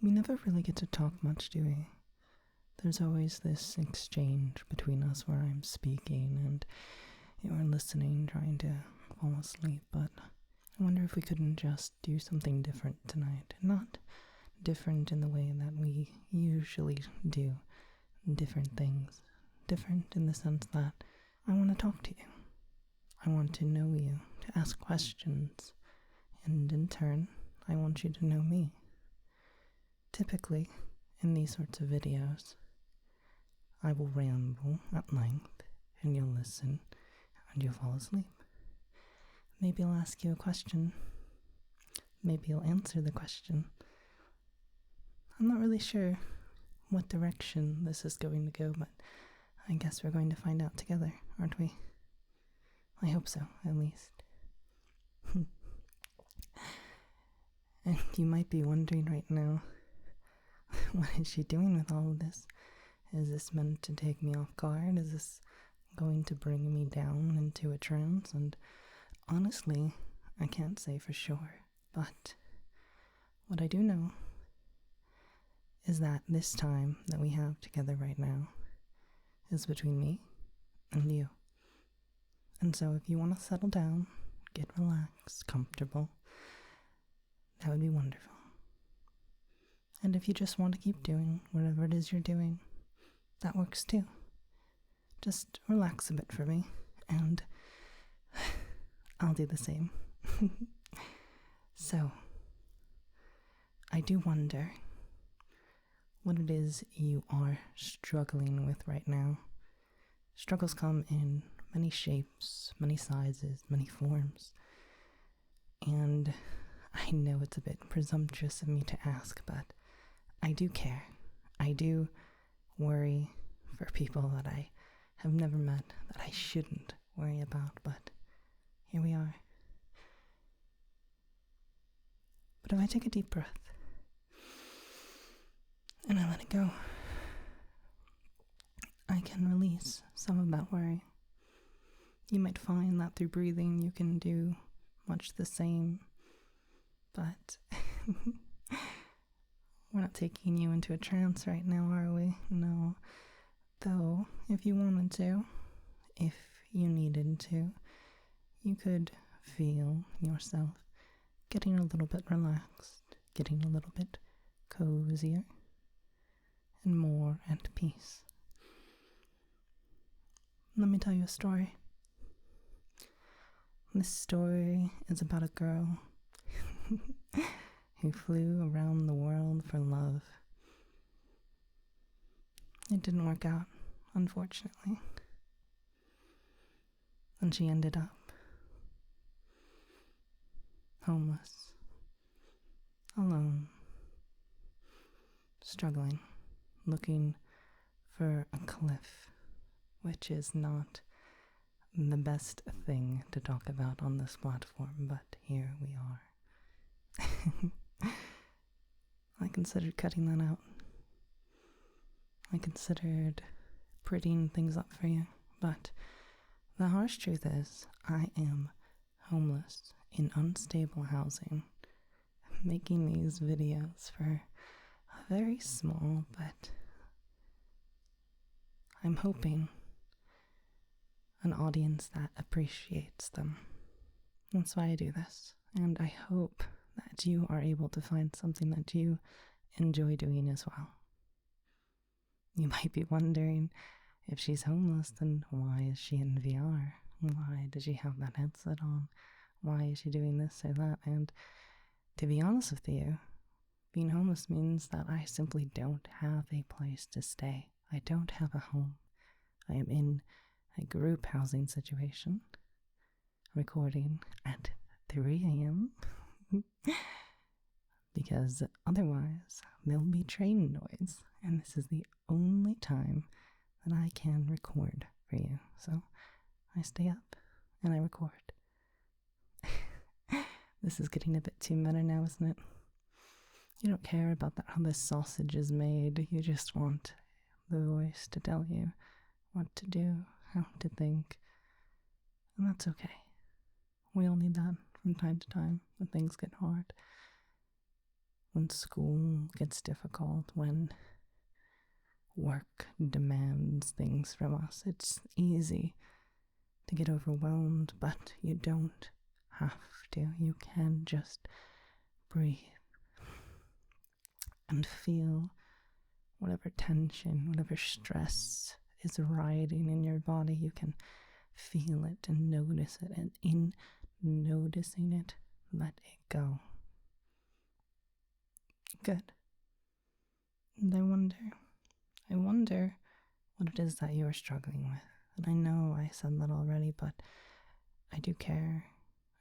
We never really get to talk much, do we? There's always this exchange between us where I'm speaking and you're listening, trying to fall asleep, but I wonder if we couldn't just do something different tonight. Not different in the way that we usually do different things. Different in the sense that I want to talk to you. I want to know you, to ask questions, and in turn, I want you to know me. Typically, in these sorts of videos, I will ramble at length, and you'll listen, and you'll fall asleep. Maybe I'll ask you a question. Maybe you'll answer the question. I'm not really sure what direction this is going to go, but I guess we're going to find out together, aren't we? I hope so, at least. And you might be wondering right now, what is she doing with all of this? Is this meant to take me off guard? Is this going to bring me down into a trance? And honestly, I can't say for sure, but what I do know is that this time that we have together right now is between me and you. And so if you want to settle down, get relaxed, comfortable, that would be wonderful. And if you just want to keep doing whatever it is you're doing, that works too. Just relax a bit for me, and I'll do the same. So, I do wonder what it is you are struggling with right now. Struggles come in many shapes, many sizes, many forms. And I know it's a bit presumptuous of me to ask, but I do care. I do worry for people that I have never met, that I shouldn't worry about, but here we are. But if I take a deep breath and I let it go, I can release some of that worry. You might find that through breathing you can do much the same, but we're not taking you into a trance right now, are we? No. Though, if you wanted to, if you needed to, you could feel yourself getting a little bit relaxed, getting a little bit cozier, and more at peace. Let me tell you a story. This story is about a girl who flew around the world for love. It didn't work out, unfortunately. And she ended up homeless, alone, struggling, looking for a cliff, which is not the best thing to talk about on this platform, but here we are. I considered cutting that out. I considered prettying things up for you, but the harsh truth is I am homeless in unstable housing, making these videos for a very small, but I'm hoping an audience that appreciates them. That's why I do this, and I hope that you are able to find something that you enjoy doing as well. You might be wondering, if she's homeless, then why is she in VR? Why does she have that headset on? Why is she doing this or that? And to be honest with you, being homeless means that I simply don't have a place to stay. I don't have a home. I am in a group housing situation, recording at 3 a.m. because otherwise there'll be train noise, and this is the only time that I can record for you. So I stay up and I record. This is getting a bit too meta now, isn't it? You don't care about how this sausage is made. You just want the voice to tell you what to do, how to think. And that's okay. We all need that from time to time when things get hard. when school gets difficult, when work demands things from us. It's easy to get overwhelmed, but you don't have to. You can just breathe and feel whatever tension, whatever stress is riding in your body. You can feel it and notice it, and in noticing it, let it go. Good. And I wonder what it is that you are struggling with. And I know I said that already, but I do care.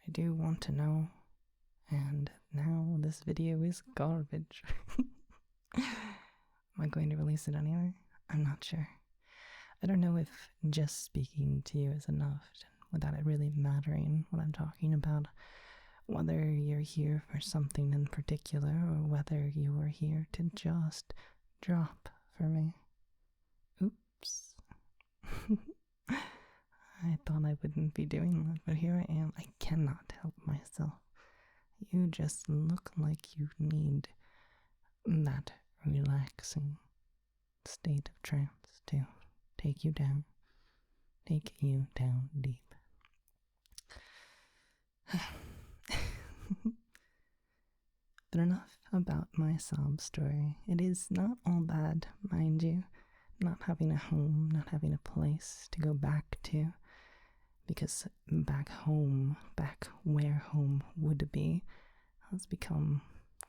I do want to know. And now this video is garbage. Am I going to release it anyway? I'm not sure. I don't know if just speaking to you is enough without it really mattering what I'm talking about. Whether you're here for something in particular or whether you are here to just drop for me. Oops. I thought I wouldn't be doing that, but here I am. I cannot help myself. You just look like you need that relaxing state of trance to take you down deep. But enough about my sob story. It is not all bad, mind you, not having a home, not having a place to go back to, because back home, back where home would be, has become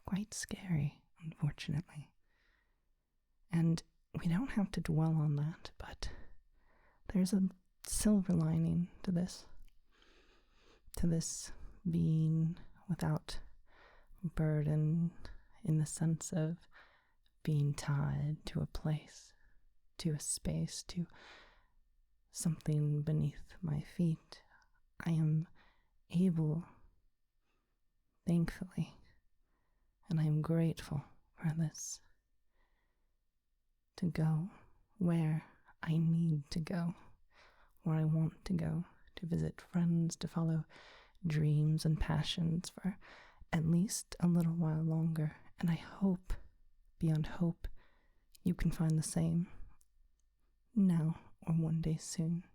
quite scary, unfortunately. And we don't have to dwell on that, but there's a silver lining to this being without burden, in the sense of being tied to a place, to a space, to something beneath my feet. I am able, thankfully, and I am grateful for this, to go where I need to go, where I want to go, to visit friends, to follow dreams and passions for at least a little while longer. And I hope, beyond hope, you can find the same now or one day soon.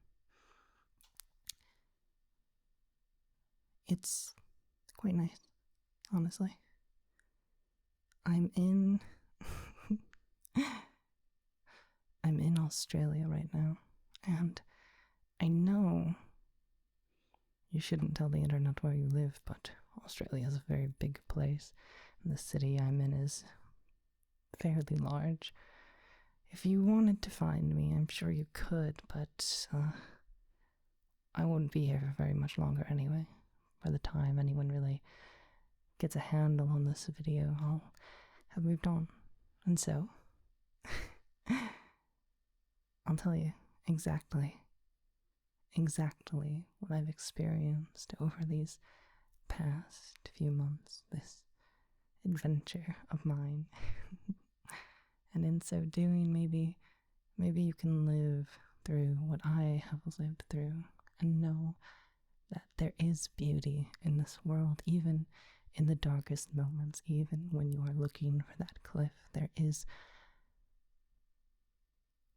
It's quite nice, honestly. I'm in Australia right now, and I know you shouldn't tell the internet where you live, but Australia is a very big place, and the city I'm in is fairly large. If you wanted to find me, I'm sure you could, but I wouldn't be here for very much longer anyway. By the time anyone really gets a handle on this video, I'll have moved on. And so, I'll tell you exactly what I've experienced over these past few months, this adventure of mine. And in so doing, maybe you can live through what I have lived through and know that there is beauty in this world, even in the darkest moments, even when you are looking for that cliff. There is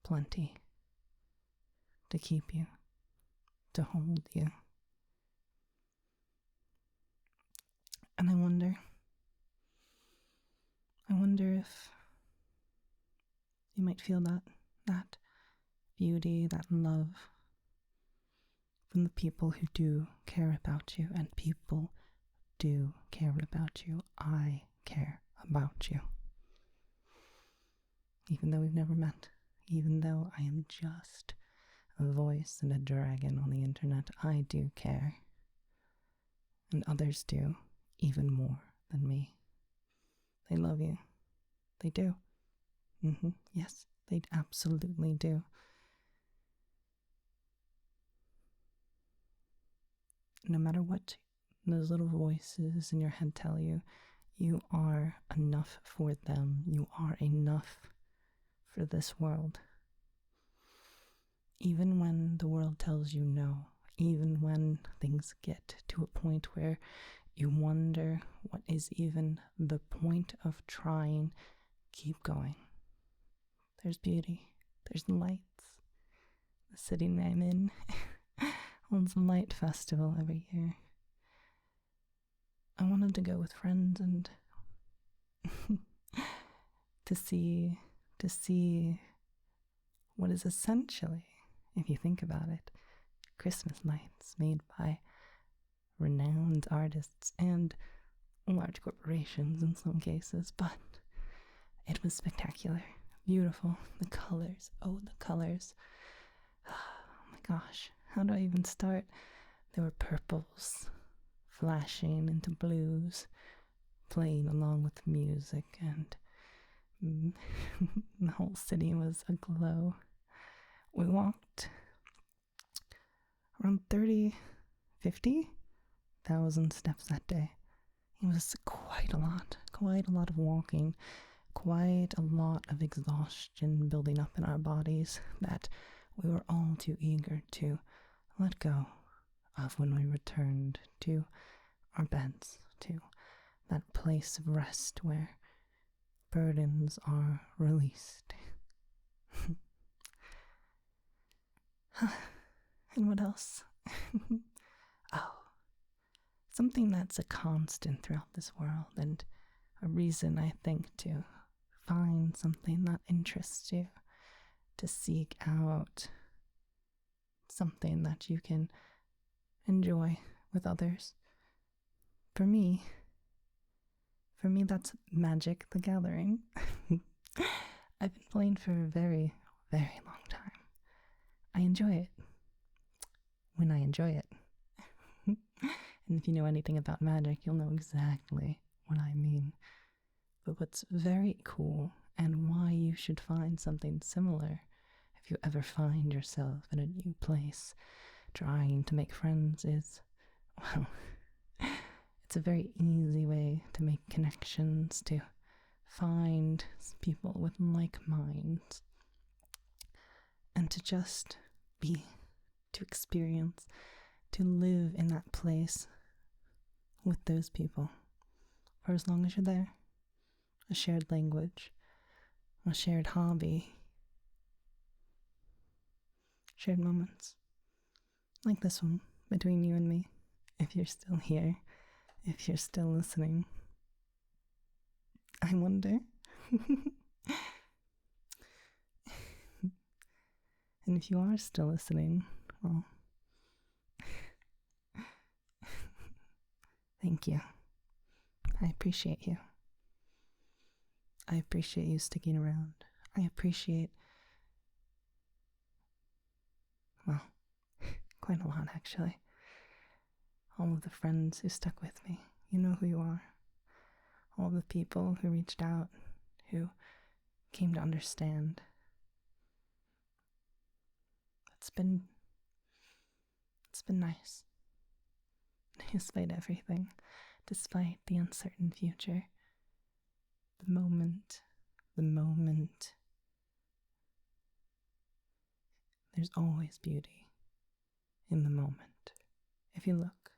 plenty to keep you, to hold you. And I wonder if you might feel that beauty, that love from the people who do care about you, and people do care about you. I care about you. Even though we've never met, even though I am just a voice and a dragon on the internet, I do care. And others do, even more than me. They love you. They do. Yes, they absolutely do. No matter what those little voices in your head tell you, you are enough for them. You are enough for this world. Even when the world tells you no, even when things get to a point where You wonder what is even the point of trying. Keep going. There's beauty. There's lights. The city I'm in holds a light festival every year. I wanted to go with friends and to see what is essentially, if you think about it, Christmas lights made by renowned artists and large corporations in some cases, but it was spectacular, beautiful. The colors, oh, the colors. Oh my gosh, how do I even start? There were purples flashing into blues, playing along with the music, and the whole city was aglow. We walked around 50,000 steps that day. It was quite a lot of walking, quite a lot of exhaustion building up in our bodies that we were all too eager to let go of when we returned to our beds, to that place of rest where burdens are released. And what else? Oh, something that's a constant throughout this world, and a reason, I think, to find something that interests you, to seek out something that you can enjoy with others. For me, that's Magic the Gathering. I've been playing for a very, very long time. I enjoy it when I enjoy it. And if you know anything about Magic, you'll know exactly what I mean. But what's very cool, and why you should find something similar if you ever find yourself in a new place trying to make friends, is, well, it's a very easy way to make connections, to find people with like minds, and to just be, to experience, to live in that place with those people for as long as you're there. A shared language, a shared hobby, shared moments like this one between you and me. If you're still here, if you're still listening, I wonder. And if you are still listening, well, thank you. I appreciate you. I appreciate you sticking around. I appreciate, well, quite a lot actually. All of the friends who stuck with me. You know who you are. All the people who reached out, who came to understand. It's been nice. Despite everything, despite the uncertain future, the moment, there's always beauty in the moment. If you look,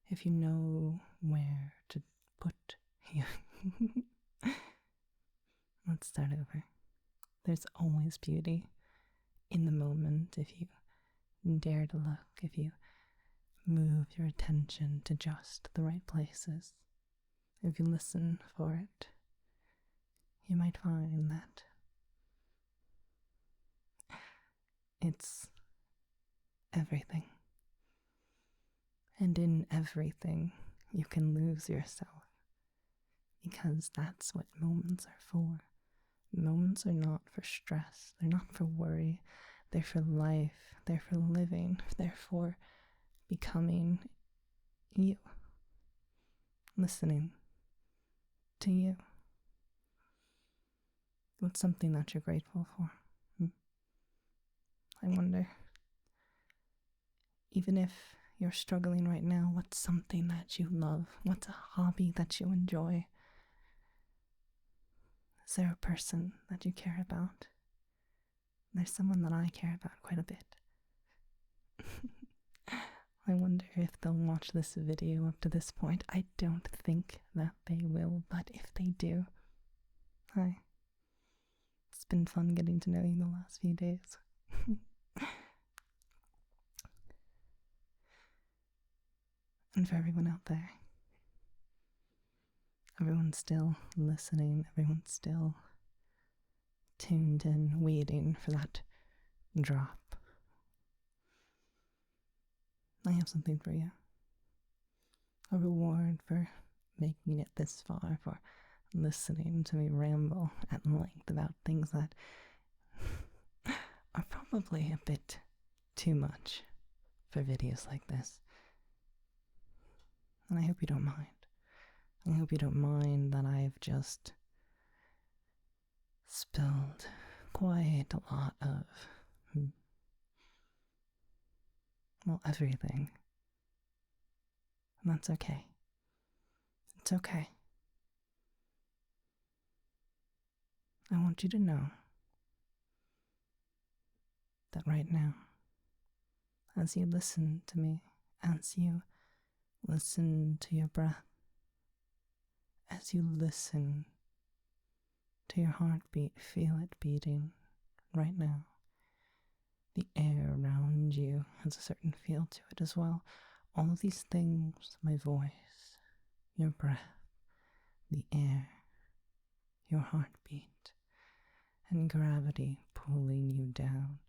if you know where to put you. Let's start over. There's always beauty in the moment if you dare to look, if you move your attention to just the right places. If you listen for it, you might find that it's everything. And in everything, you can lose yourself, because that's what moments are for. Moments are not for stress, they're not for worry, they're for life, they're for living, they're for becoming you, listening to you. What's something that you're grateful for? I wonder, even if you're struggling right now, what's something that you love? What's a hobby that you enjoy? Is there a person that you care about? There's someone that I care about quite a bit. I wonder if they'll watch this video up to this point. I don't think that they will, but if they do, hi. It's been fun getting to know you the last few days. And for everyone out there, everyone's still listening, everyone's still tuned in, waiting for that drop. I have something for you. A reward for making it this far, for listening to me ramble at length about things that are probably a bit too much for videos like this. And I hope you don't mind. I hope you don't mind that I've just spilled quite a lot of, well, everything. And that's okay. It's okay. I want you to know that right now, as you listen to me, as you listen to your breath, as you listen to your heartbeat, feel it beating right now. The air around you has a certain feel to it as well. All of these things, my voice, your breath, the air, your heartbeat, and gravity pulling you down.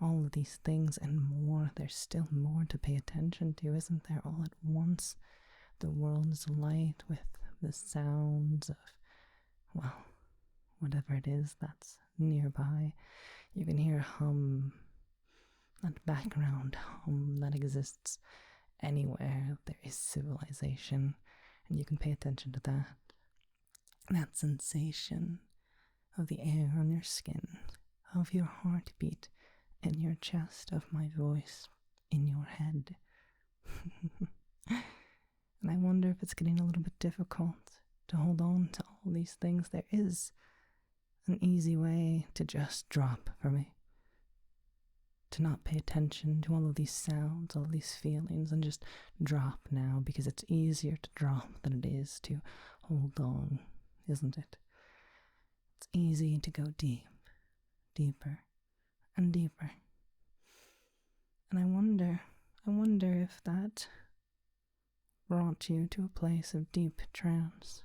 All of these things and more. There's still more to pay attention to, isn't there? All at once, the world is alight with the sounds of, well, whatever it is that's nearby. You can hear hum, that background hum that exists anywhere there is civilization, and you can pay attention to that. That sensation of the air on your skin, of your heartbeat in your chest, of my voice in your head. And I wonder if it's getting a little bit difficult to hold on to all these things. There is an easy way to just drop for me. To not pay attention to all of these sounds, all of these feelings, and just drop now, because it's easier to drop than it is to hold on, isn't it? It's easy to go deep, deeper, and deeper. And I wonder if that brought you to a place of deep trance.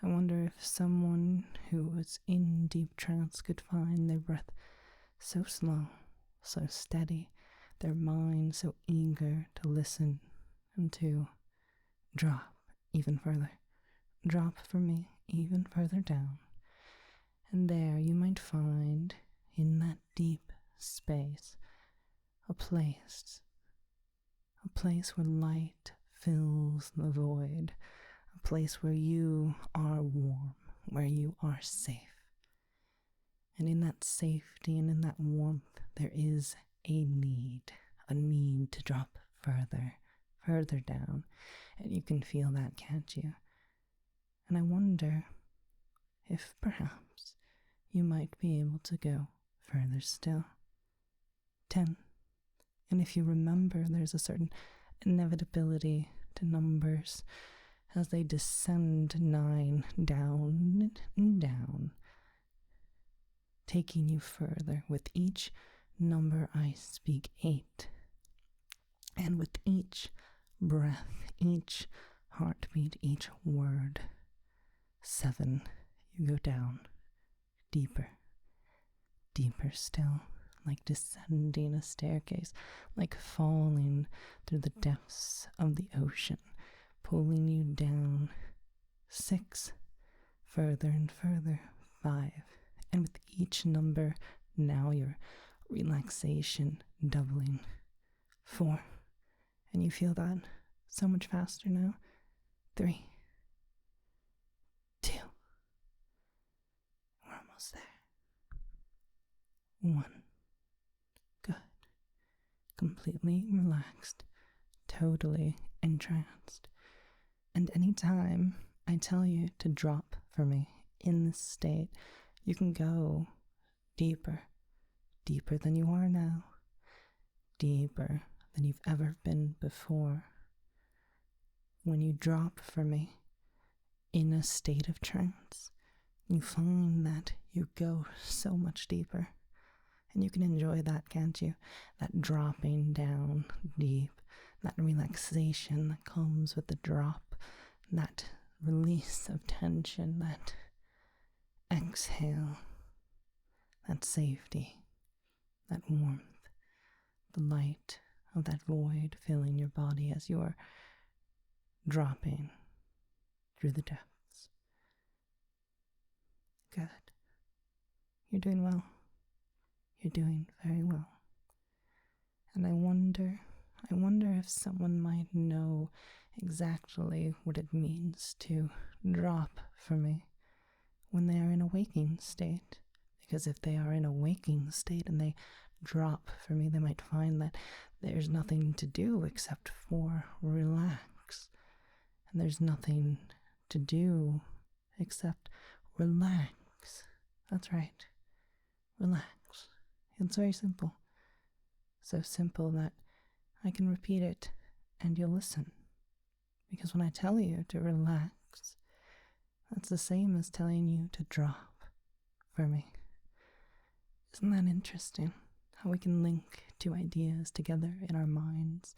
I wonder if someone who was in deep trance could find their breath so slow, so steady, their mind so eager to listen and to drop even further. Drop for me even further down. And there you might find, in that deep space, a place where light fills the void, a place where you are warm, where you are safe. And in that safety and in that warmth, there is a need to drop further down. And you can feel that, can't you? And I wonder if perhaps you might be able to go further still. 10. And if you remember, there's a certain inevitability to numbers as they descend 9 down and down, taking you further. With each number I speak, 8. And with each breath, each heartbeat, each word, 7, you go down, deeper, deeper still, like descending a staircase, like falling through the depths of the ocean, pulling you down. 6, further and further. 5, and with each number, now your relaxation doubling. 4, and you feel that so much faster now. 3, 2, we're almost there. 1, good, completely relaxed, totally entranced. And anytime I tell you to drop for me in this state, you can go deeper, deeper than you are now, deeper than you've ever been before. When you drop for me in a state of trance, you find that you go so much deeper. And you can enjoy that, can't you? That dropping down deep, that relaxation that comes with the drop, that release of tension, that exhale, that safety, that warmth, the light of that void filling your body as you are dropping through the depths. Good. You're doing well. You're doing very well. And I wonder if someone might know exactly what it means to drop for me when they are in a waking state. Because if they are in a waking state and they drop for me, they might find that there's nothing to do except for relax. And there's nothing to do except relax. That's right. Relax. It's very simple. So simple that I can repeat it and you'll listen. Because when I tell you to relax, that's the same as telling you to drop for me. Isn't that interesting? How we can link two ideas together in our minds.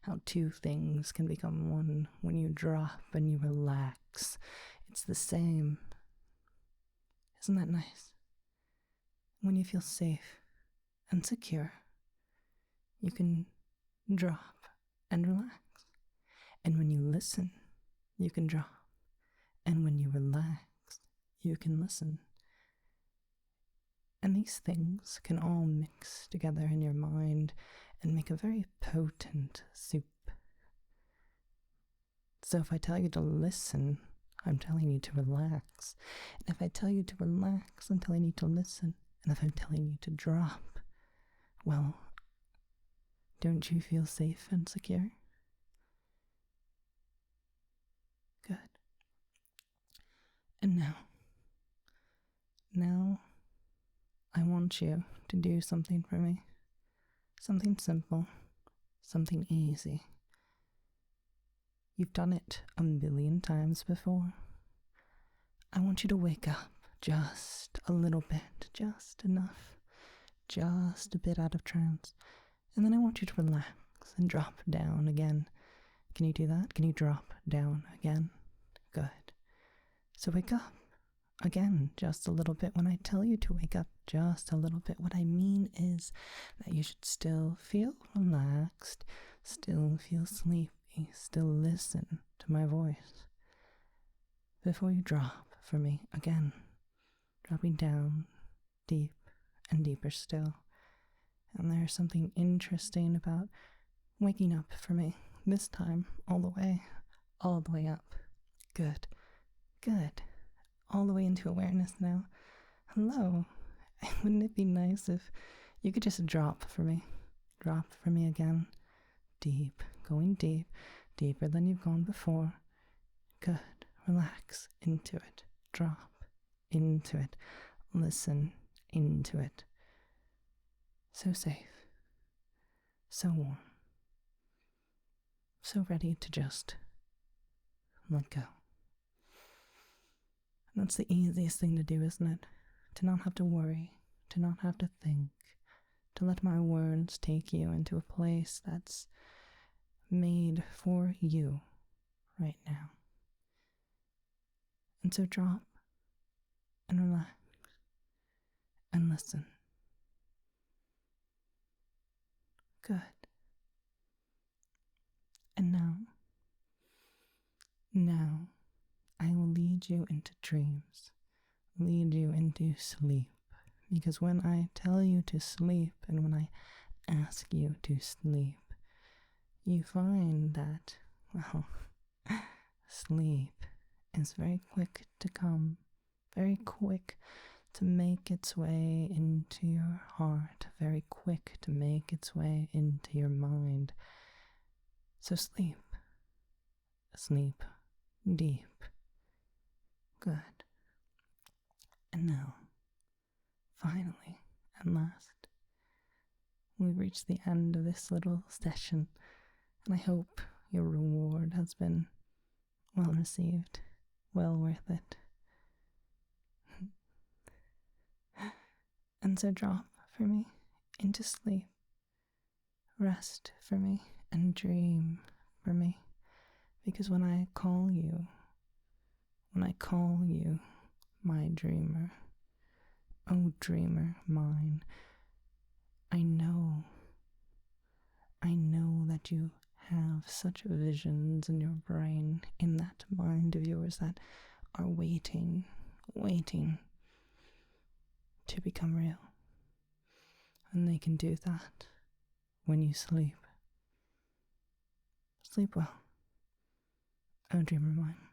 How two things can become one when you drop and you relax. It's the same. Isn't that nice? When you feel safe and secure, you can drop and relax. And when you listen, you can drop. And when you relax, you can listen. And these things can all mix together in your mind and make a very potent soup. So if I tell you to listen, I'm telling you to relax. And if I tell you to relax, I'm telling you to listen. And if I'm telling you to drop, well, don't you feel safe and secure? Good. And now I want you to do something for me. Something simple, something easy. You've done it a million times before. I want you to wake up just a little bit, just enough, just a bit out of trance. And then I want you to relax and drop down again. Can you do that? Can you drop down again? Good. So wake up again just a little bit. When I tell you to wake up just a little bit, what I mean is that you should still feel relaxed, still feel sleepy, still listen to my voice. Before you drop for me again, dropping down deep and deeper still. And there's something interesting about waking up for me, this time all the way up. Good, good. All the way into awareness now. Hello. Wouldn't it be nice if you could just drop for me? Drop for me again. Deep, going deep, deeper than you've gone before. Good. Relax into it. Drop into it. Listen into it. So safe. So warm. So ready to just let go. And that's the easiest thing to do, isn't it? To not have to worry, to not have to think, to let my words take you into a place that's made for you right now. And so drop and relax and listen. Good. And now, I will lead you into dreams, lead you into sleep. Because when I tell you to sleep and when I ask you to sleep, you find that, well, sleep is very quick to come, very quick to make its way into your heart, very quick to make its way into your mind. So sleep deep. Good. And now, finally, at last, we've reached the end of this little session, and I hope your reward has been well received, well worth it. And so drop for me into sleep, rest for me, and dream for me, because when I call you, my dreamer, oh dreamer mine, I know that you have such visions in your brain, in that mind of yours, that are waiting to become real. And they can do that when you sleep. Sleep well, oh dreamer mine.